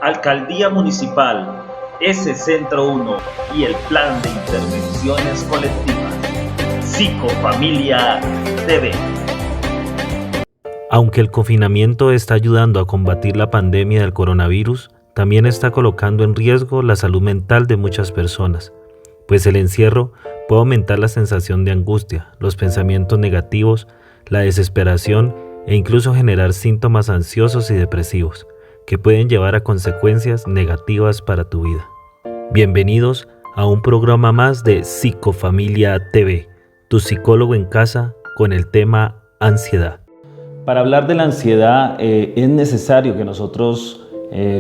Alcaldía Municipal, S-Centro 1 y el Plan de Intervenciones Colectivas. Psicofamilia TV. Aunque el confinamiento está ayudando a combatir la pandemia del coronavirus, también está colocando en riesgo la salud mental de muchas personas, pues el encierro puede aumentar la sensación de angustia, los pensamientos negativos, la desesperación e incluso generar síntomas ansiosos y depresivos, que pueden llevar a consecuencias negativas para tu vida. Bienvenidos a un programa más de Psicofamilia TV, tu psicólogo en casa con el tema ansiedad. Para hablar de la ansiedad es necesario que nosotros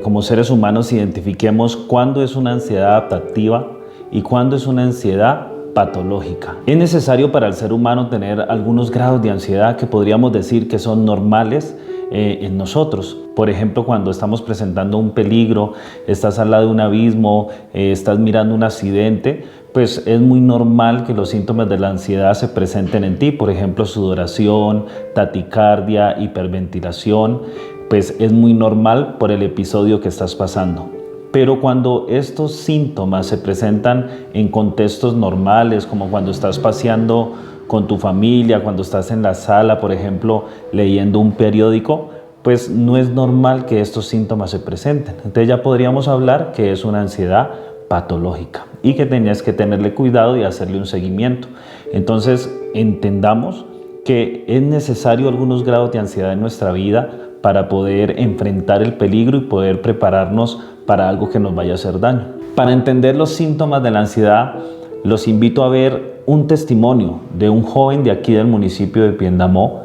como seres humanos identifiquemos cuándo es una ansiedad adaptativa y cuándo es una ansiedad patológica. Es necesario para el ser humano tener algunos grados de ansiedad que podríamos decir que son normales en nosotros. Por ejemplo, cuando estamos presentando un peligro, estás al lado de un abismo, estás mirando un accidente, pues es muy normal que los síntomas de la ansiedad se presenten en ti. Por ejemplo, sudoración, taticardia, hiperventilación, pues es muy normal por el episodio que estás pasando. Pero cuando estos síntomas se presentan en contextos normales, como cuando estás paseando con tu familia, cuando estás en la sala, por ejemplo, leyendo un periódico, pues no es normal que estos síntomas se presenten. Entonces ya podríamos hablar que es una ansiedad patológica y que tenías que tenerle cuidado y hacerle un seguimiento. Entonces entendamos que es necesario algunos grados de ansiedad en nuestra vida para poder enfrentar el peligro y poder prepararnos para algo que nos vaya a hacer daño. Para entender los síntomas de la ansiedad, los invito a ver un testimonio de un joven de aquí del municipio de Piendamó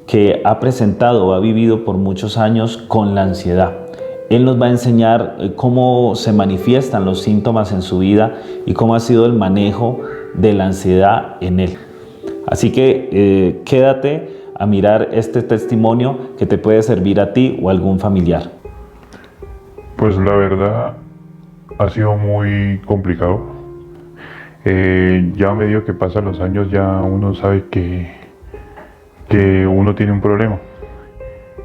que ha presentado o ha vivido por muchos años con la ansiedad. Él nos va a enseñar cómo se manifiestan los síntomas en su vida y cómo ha sido el manejo de la ansiedad en él. Así que quédate a mirar este testimonio que te puede servir a ti o a algún familiar. Pues la verdad ha sido muy complicado. Ya a medida que pasan los años ya uno sabe que uno tiene un problema.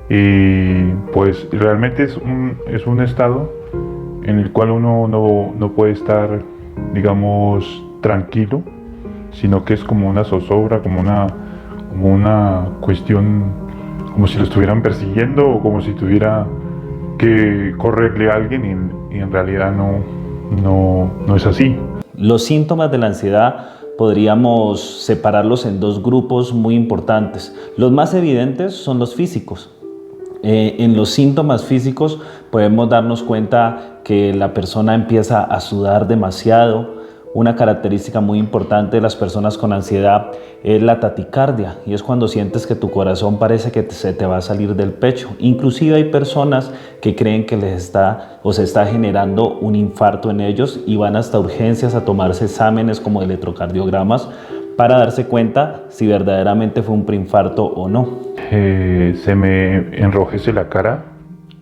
Y pues realmente es un estado en el cual uno no puede estar, digamos, tranquilo, sino que es como una zozobra, como una cuestión, como si lo estuvieran persiguiendo o como si tuviera que correrle a alguien y en realidad no es así. Los síntomas de la ansiedad podríamos separarlos en dos grupos muy importantes. Los más evidentes son los físicos. En los síntomas físicos podemos darnos cuenta que la persona empieza a sudar demasiado. Una característica muy importante de las personas con ansiedad es la taticardia, y es cuando sientes que tu corazón parece que se te va a salir del pecho. Inclusive hay personas que creen que se está generando un infarto en ellos y van hasta urgencias a tomarse exámenes como electrocardiogramas para darse cuenta si verdaderamente fue un preinfarto o no. Se me enrojece la cara,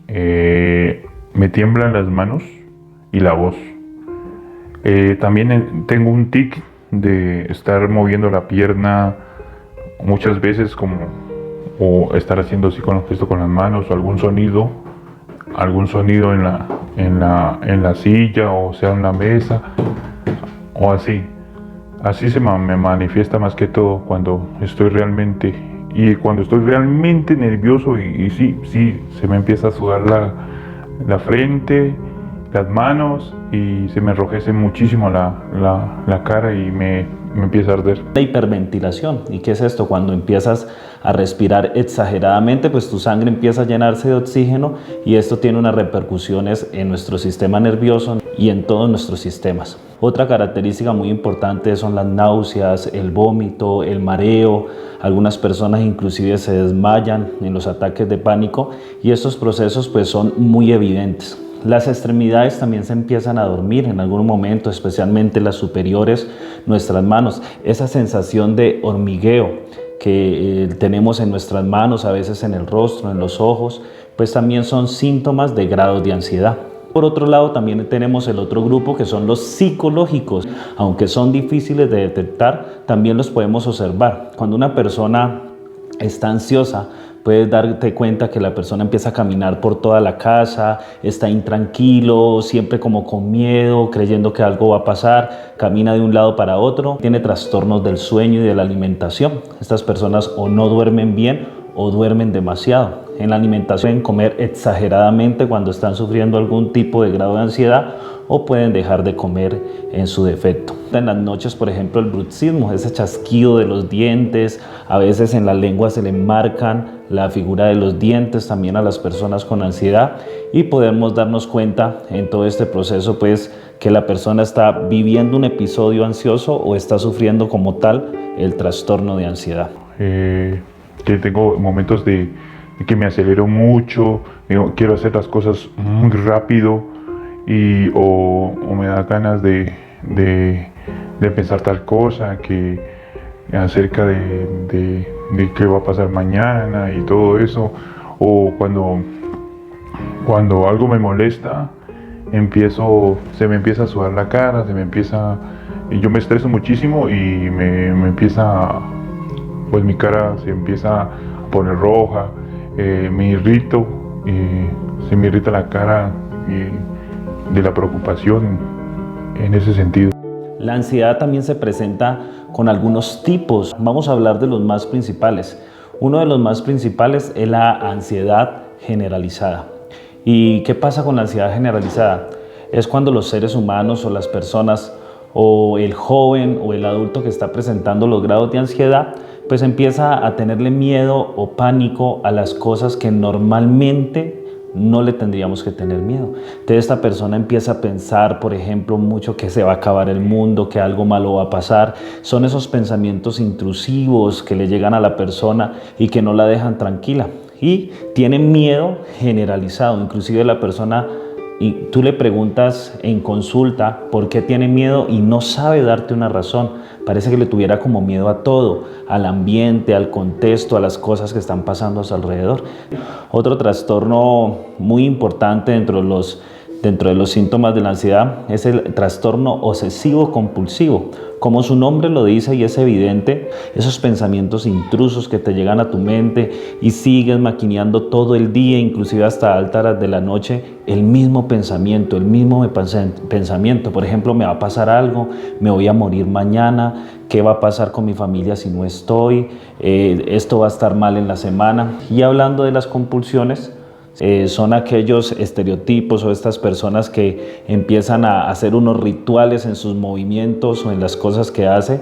me tiemblan las manos y la voz. También tengo un tic de estar moviendo la pierna muchas veces o estar haciendo así con los gestos con las manos o algún sonido en la silla o sea en la mesa o así. Así se me manifiesta más que todo cuando estoy realmente nervioso y sí, se me empieza a sudar la frente, las manos y se me enrojece muchísimo la cara y me empieza a arder. La hiperventilación. ¿Y qué es esto? Cuando empiezas a respirar exageradamente, pues tu sangre empieza a llenarse de oxígeno y esto tiene unas repercusiones en nuestro sistema nervioso y en todos nuestros sistemas. Otra característica muy importante son las náuseas, el vómito, el mareo. Algunas personas inclusive se desmayan en los ataques de pánico y estos procesos pues son muy evidentes. Las extremidades también se empiezan a dormir en algún momento, especialmente las superiores, nuestras manos. Esa sensación de hormigueo que tenemos en nuestras manos, a veces en el rostro, en los ojos, pues también son síntomas de grados de ansiedad. Por otro lado, también tenemos el otro grupo que son los psicológicos. Aunque son difíciles de detectar, también los podemos observar. Cuando una persona está ansiosa Puedes darte cuenta que la persona empieza a caminar por toda la casa, está intranquilo, siempre como con miedo, creyendo que algo va a pasar, camina de un lado para otro, tiene trastornos del sueño y de la alimentación. Estas personas o no duermen bien o duermen demasiado. En la alimentación pueden comer exageradamente cuando están sufriendo algún tipo de grado de ansiedad o pueden dejar de comer en su defecto. En las noches, por ejemplo, el bruxismo, ese chasquido de los dientes, a veces en la lengua se le marcan la figura de los dientes también a las personas con ansiedad y podemos darnos cuenta en todo este proceso pues que la persona está viviendo un episodio ansioso o está sufriendo como tal el trastorno de ansiedad. Que tengo momentos de que me acelero mucho, quiero hacer las cosas muy rápido o me da ganas de pensar tal cosa que acerca de qué va a pasar mañana y todo eso, o cuando algo me molesta se me empieza a sudar la cara, y yo me estreso muchísimo y me empieza, pues mi cara se empieza a poner roja, me irrito, se me irrita la cara de la preocupación en ese sentido. La ansiedad también se presenta con algunos tipos. Vamos a hablar de los más principales. Uno de los más principales es la ansiedad generalizada. ¿Y qué pasa con la ansiedad generalizada? Es cuando los seres humanos o las personas o el joven o el adulto que está presentando los grados de ansiedad pues empieza a tenerle miedo o pánico a las cosas que normalmente no le tendríamos que tener miedo. Entonces esta persona empieza a pensar, por ejemplo, mucho que se va a acabar el mundo, que algo malo va a pasar. Son esos pensamientos intrusivos que le llegan a la persona y que no la dejan tranquila. Y tiene miedo generalizado, inclusive la persona, y tú le preguntas en consulta por qué tiene miedo y no sabe darte una razón. Parece que le tuviera como miedo a todo, al ambiente, al contexto, a las cosas que están pasando a su alrededor. Otro trastorno muy importante dentro de los síntomas de la ansiedad es el trastorno obsesivo compulsivo. Como su nombre lo dice y es evidente, esos pensamientos intrusos que te llegan a tu mente y sigues maquineando todo el día, inclusive hasta altas horas de la noche, el mismo pensamiento. Por ejemplo, me va a pasar algo, me voy a morir mañana, ¿qué va a pasar con mi familia si no estoy? Esto va a estar mal en la semana. Y hablando de las compulsiones, son aquellos estereotipos o estas personas que empiezan a hacer unos rituales en sus movimientos o en las cosas que hace.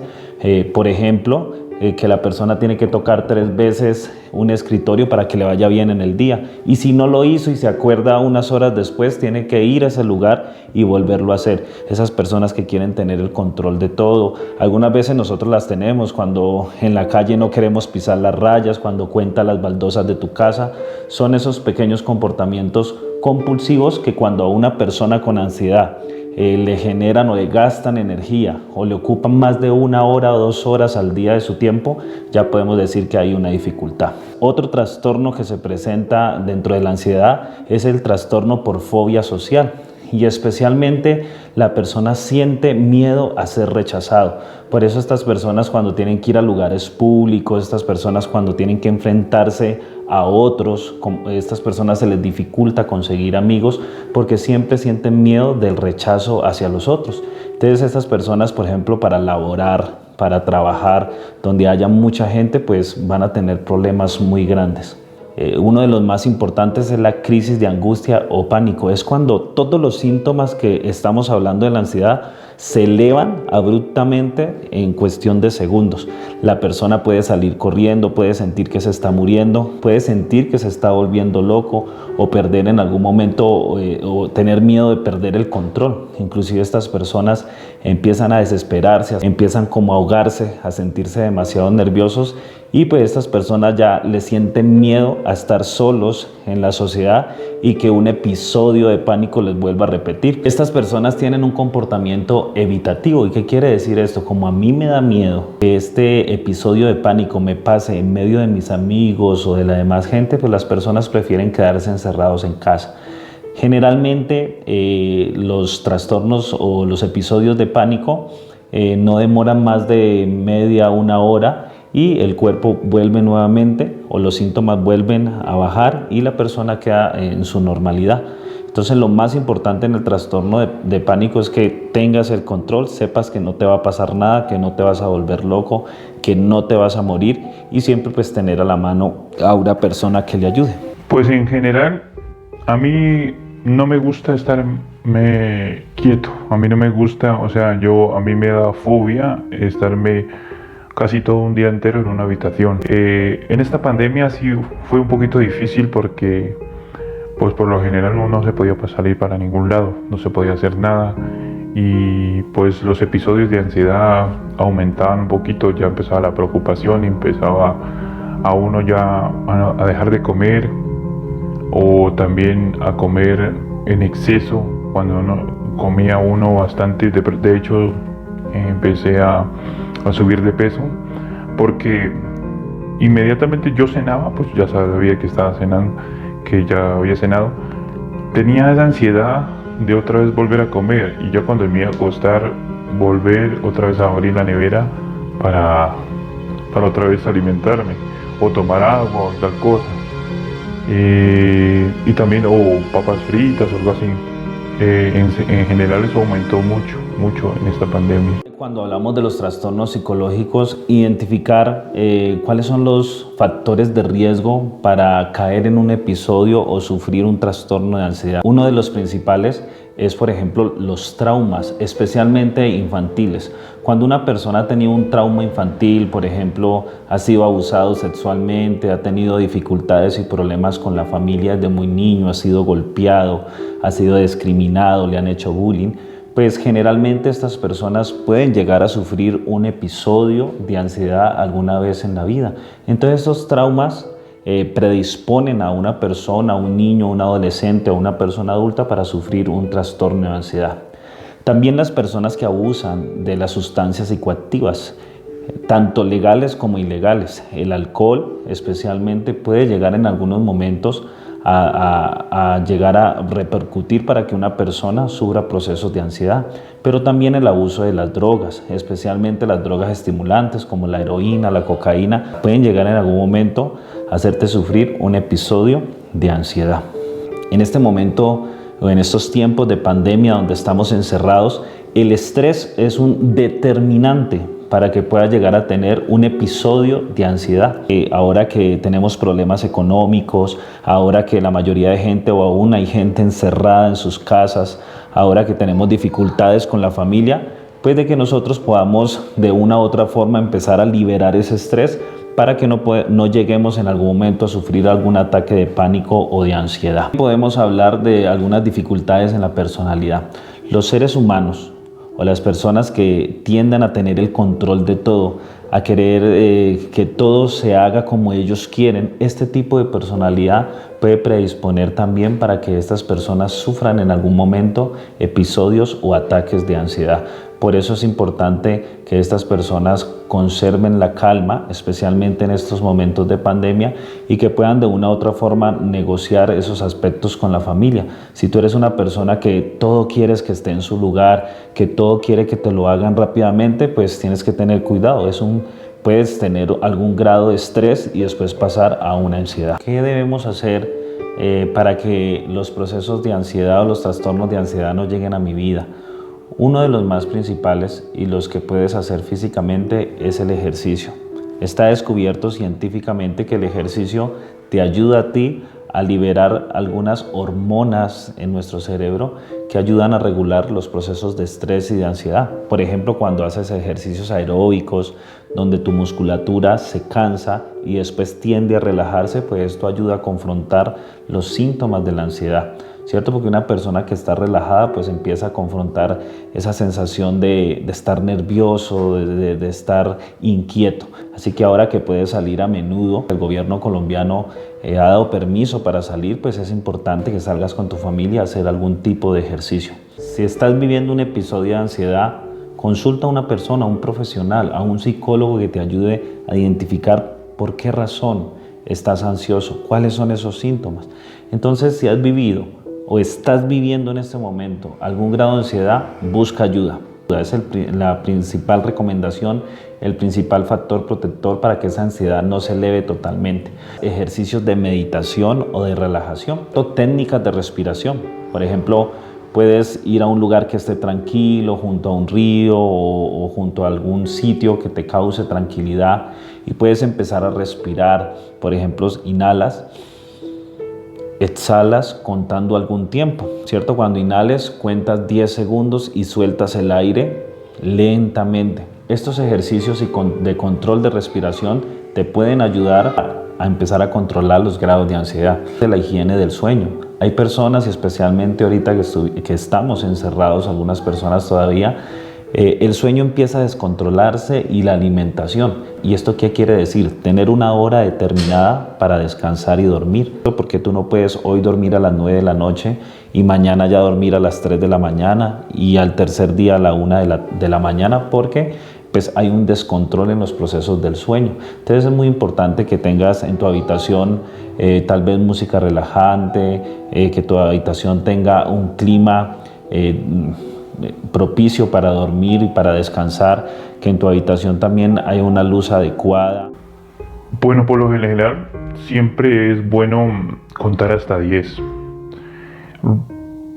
Por ejemplo, que la persona tiene que tocar 3 veces un escritorio para que le vaya bien en el día. Y si no lo hizo y se acuerda unas horas después, tiene que ir a ese lugar y volverlo a hacer. Esas personas que quieren tener el control de todo. Algunas veces nosotros las tenemos cuando en la calle no queremos pisar las rayas, cuando cuenta las baldosas de tu casa. Son esos pequeños comportamientos compulsivos que cuando a una persona con ansiedad le generan o le gastan energía o le ocupan más de 1 hora o 2 horas al día de su tiempo, ya podemos decir que hay una dificultad. Otro trastorno que se presenta dentro de la ansiedad es el trastorno por fobia social. Y especialmente la persona siente miedo a ser rechazado. Por eso estas personas cuando tienen que ir a lugares públicos, estas personas cuando tienen que enfrentarse a otros, estas personas se les dificulta conseguir amigos porque siempre sienten miedo del rechazo hacia los otros. Entonces estas personas, por ejemplo, para laborar, para trabajar, donde haya mucha gente, pues van a tener problemas muy grandes. Uno de los más importantes es la crisis de angustia o pánico. Es cuando todos los síntomas que estamos hablando de la ansiedad se elevan abruptamente en cuestión de segundos. La persona puede salir corriendo, puede sentir que se está muriendo, puede sentir que se está volviendo loco o perder en algún momento o tener miedo de perder el control. Inclusive estas personas empiezan a desesperarse, empiezan como a ahogarse, a sentirse demasiado nerviosos y pues estas personas ya les sienten miedo a estar solos en la sociedad y que un episodio de pánico les vuelva a repetir. Estas personas tienen un comportamiento evitativo. ¿Y qué quiere decir esto? Como a mí me da miedo que este episodio de pánico me pase en medio de mis amigos o de la demás gente, pues las personas prefieren quedarse encerrados en casa. Generalmente los trastornos o los episodios de pánico no demoran más de media, 1 hora y el cuerpo vuelve nuevamente o los síntomas vuelven a bajar y la persona queda en su normalidad. Entonces lo más importante en el trastorno de pánico es que tengas el control, sepas que no te va a pasar nada, que no te vas a volver loco, que no te vas a morir y siempre pues tener a la mano a una persona que le ayude. Pues en general a mí no me gusta estarme quieto, a mí no me gusta, o sea, a mí me da fobia estarme casi todo un día entero en una habitación. En esta pandemia sí fue un poquito difícil porque pues por lo general no se podía salir para ningún lado, no se podía hacer nada y pues los episodios de ansiedad aumentaban un poquito, ya empezaba la preocupación y empezaba a uno ya a dejar de comer o también a comer en exceso cuando comía uno bastante. De hecho empecé a subir de peso porque inmediatamente yo cenaba, pues ya sabía que estaba cenando, que ya había cenado, tenía esa ansiedad de otra vez volver a comer y ya cuando me iba a acostar volver otra vez a abrir la nevera para otra vez alimentarme o tomar agua o tal cosa, y también papas fritas o algo así. En general eso aumentó mucho en esta pandemia. Cuando hablamos de los trastornos psicológicos, identificar cuáles son los factores de riesgo para caer en un episodio o sufrir un trastorno de ansiedad. Uno de los principales es, por ejemplo, los traumas, especialmente infantiles. Cuando una persona ha tenido un trauma infantil, por ejemplo, ha sido abusado sexualmente, ha tenido dificultades y problemas con la familia desde muy niño, ha sido golpeado, ha sido discriminado, le han hecho bullying, pues generalmente estas personas pueden llegar a sufrir un episodio de ansiedad alguna vez en la vida. Entonces estos traumas predisponen a una persona, a un niño, a un adolescente o a una persona adulta para sufrir un trastorno de ansiedad. También las personas que abusan de las sustancias psicoactivas, tanto legales como ilegales. El alcohol especialmente puede llegar en algunos momentos a llegar a repercutir para que una persona sufra procesos de ansiedad, pero también el abuso de las drogas, especialmente las drogas estimulantes como la heroína, la cocaína, pueden llegar en algún momento a hacerte sufrir un episodio de ansiedad. En este momento o en estos tiempos de pandemia donde estamos encerrados, el estrés es un determinante para que pueda llegar a tener un episodio de ansiedad. Ahora que tenemos problemas económicos, ahora que la mayoría de gente o aún hay gente encerrada en sus casas, ahora que tenemos dificultades con la familia, pues de que nosotros podamos de una u otra forma empezar a liberar ese estrés para que no lleguemos en algún momento a sufrir algún ataque de pánico o de ansiedad. Podemos hablar de algunas dificultades en la personalidad. Los seres humanos o las personas que tiendan a tener el control de todo, a querer que todo se haga como ellos quieren, este tipo de personalidad puede predisponer también para que estas personas sufran en algún momento episodios o ataques de ansiedad. Por eso es importante que estas personas conserven la calma, especialmente en estos momentos de pandemia, y que puedan de una u otra forma negociar esos aspectos con la familia. Si tú eres una persona que todo quieres que esté en su lugar, que todo quiere que te lo hagan rápidamente, pues tienes que tener cuidado. Puedes tener algún grado de estrés y después pasar a una ansiedad. ¿Qué debemos hacer para que los procesos de ansiedad o los trastornos de ansiedad no lleguen a mi vida? Uno de los más principales y los que puedes hacer físicamente es el ejercicio. Está descubierto científicamente que el ejercicio te ayuda a ti a liberar algunas hormonas en nuestro cerebro que ayudan a regular los procesos de estrés y de ansiedad. Por ejemplo, cuando haces ejercicios aeróbicos, donde tu musculatura se cansa y después tiende a relajarse, pues esto ayuda a confrontar los síntomas de la ansiedad. ¿Cierto? Porque una persona que está relajada pues empieza a confrontar esa sensación de estar nervioso, de estar inquieto. Así que ahora que puedes salir a menudo, el gobierno colombiano ha dado permiso para salir, pues es importante que salgas con tu familia a hacer algún tipo de ejercicio. Si estás viviendo un episodio de ansiedad, consulta a una persona, a un profesional, a un psicólogo que te ayude a identificar por qué razón estás ansioso, cuáles son esos síntomas. Entonces, si has vivido o estás viviendo en este momento algún grado de ansiedad, busca ayuda. Es la principal recomendación, el principal factor protector para que esa ansiedad no se eleve totalmente. Ejercicios de meditación o de relajación, técnicas de respiración. Por ejemplo, puedes ir a un lugar que esté tranquilo, junto a un río o junto a algún sitio que te cause tranquilidad y puedes empezar a respirar. Por ejemplo, inhalas, exhalas contando algún tiempo, ¿cierto? Cuando inhales, cuentas 10 segundos y sueltas el aire lentamente. Estos ejercicios de control de respiración te pueden ayudar a empezar a controlar los grados de ansiedad. De la higiene del sueño. Hay personas, y especialmente ahorita que estamos encerrados, algunas personas todavía, el sueño empieza a descontrolarse y la alimentación. ¿Y esto qué quiere decir? Tener una hora determinada para descansar y dormir. Porque tú no puedes hoy dormir a las 9 de la noche y mañana ya dormir a las 3 de la mañana y al tercer día a la 1 de la mañana porque pues hay un descontrol en los procesos del sueño. Entonces es muy importante que tengas en tu habitación tal vez música relajante, que tu habitación tenga un clima propicio para dormir y para descansar, que en tu habitación también haya una luz adecuada. Bueno, por lo general siempre es bueno contar hasta 10.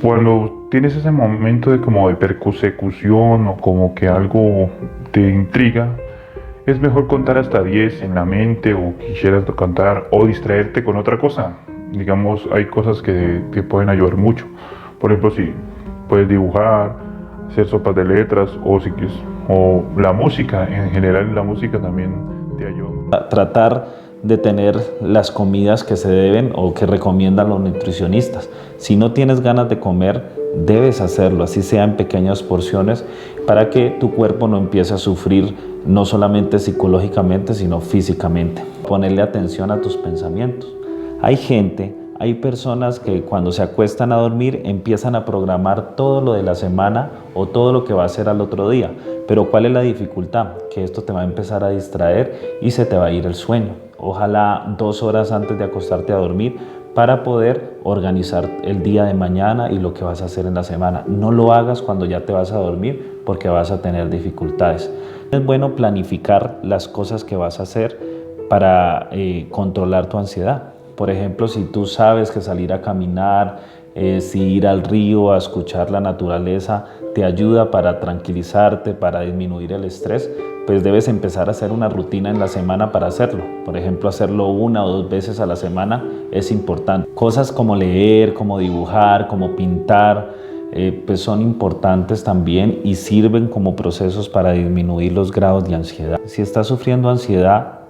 Cuando tienes ese momento de como de persecución o como que algo te intriga, es mejor contar hasta 10 en la mente o quisieras contar o distraerte con otra cosa. Digamos, hay cosas que te pueden ayudar mucho. Por ejemplo, si puedes dibujar, hacer sopas de letras o la música, en general la música también te ayuda. Tratar de tener las comidas que se deben o que recomiendan los nutricionistas. Si no tienes ganas de comer, debes hacerlo, así sea en pequeñas porciones, para que tu cuerpo no empiece a sufrir no solamente psicológicamente, sino físicamente. Ponerle atención a tus pensamientos. Hay personas que cuando se acuestan a dormir empiezan a programar todo lo de la semana o todo lo que va a hacer al otro día. Pero ¿cuál es la dificultad? Que esto te va a empezar a distraer y se te va a ir el sueño. Ojalá 2 horas antes de acostarte a dormir para poder organizar el día de mañana y lo que vas a hacer en la semana. No lo hagas cuando ya te vas a dormir porque vas a tener dificultades. Es bueno planificar las cosas que vas a hacer para controlar tu ansiedad. Por ejemplo, si tú sabes que salir a caminar, si ir al río a escuchar la naturaleza te ayuda para tranquilizarte, para disminuir el estrés, pues debes empezar a hacer una rutina en la semana para hacerlo. Por ejemplo, hacerlo 1 o 2 veces a la semana es importante. Cosas como leer, como dibujar, como pintar, pues son importantes también y sirven como procesos para disminuir los grados de ansiedad. Si estás sufriendo ansiedad,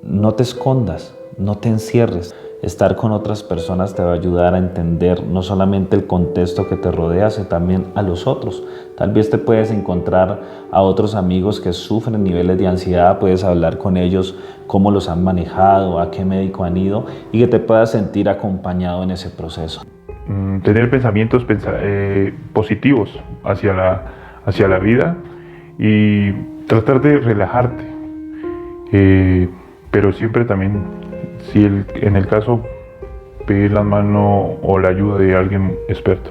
no te escondas, no te encierres. Estar con otras personas te va a ayudar a entender no solamente el contexto que te rodea, sino también a los otros. Tal vez te puedes encontrar a otros amigos que sufren niveles de ansiedad, puedes hablar con ellos cómo los han manejado, a qué médico han ido y que te puedas sentir acompañado en ese proceso. Tener pensamientos positivos hacia la vida y tratar de relajarte, pero siempre también, si en el caso, pedir la mano o la ayuda de alguien experto.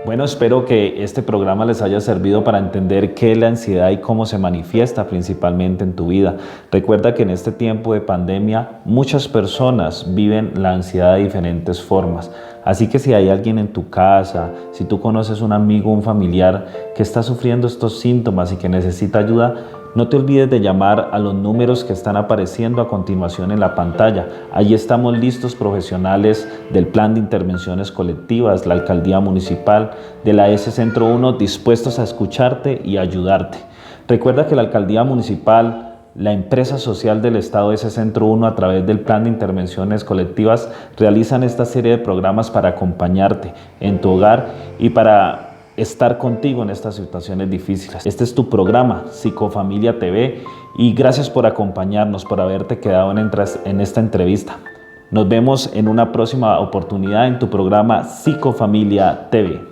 Bueno, espero que este programa les haya servido para entender qué es la ansiedad y cómo se manifiesta principalmente en tu vida. Recuerda que en este tiempo de pandemia muchas personas viven la ansiedad de diferentes formas. Así que si hay alguien en tu casa, si tú conoces un amigo, un familiar que está sufriendo estos síntomas y que necesita ayuda, no te olvides de llamar a los números que están apareciendo a continuación en la pantalla. Allí estamos listos profesionales del Plan de Intervenciones Colectivas, la Alcaldía Municipal, de la S Centro 1, dispuestos a escucharte y ayudarte. Recuerda que la Alcaldía Municipal, la empresa social del Estado S Centro 1, a través del Plan de Intervenciones Colectivas, realizan esta serie de programas para acompañarte en tu hogar y para estar contigo en estas situaciones difíciles. Este es tu programa, Psicofamilia TV, y gracias por acompañarnos, por haberte quedado en esta entrevista. Nos vemos en una próxima oportunidad en tu programa Psicofamilia TV.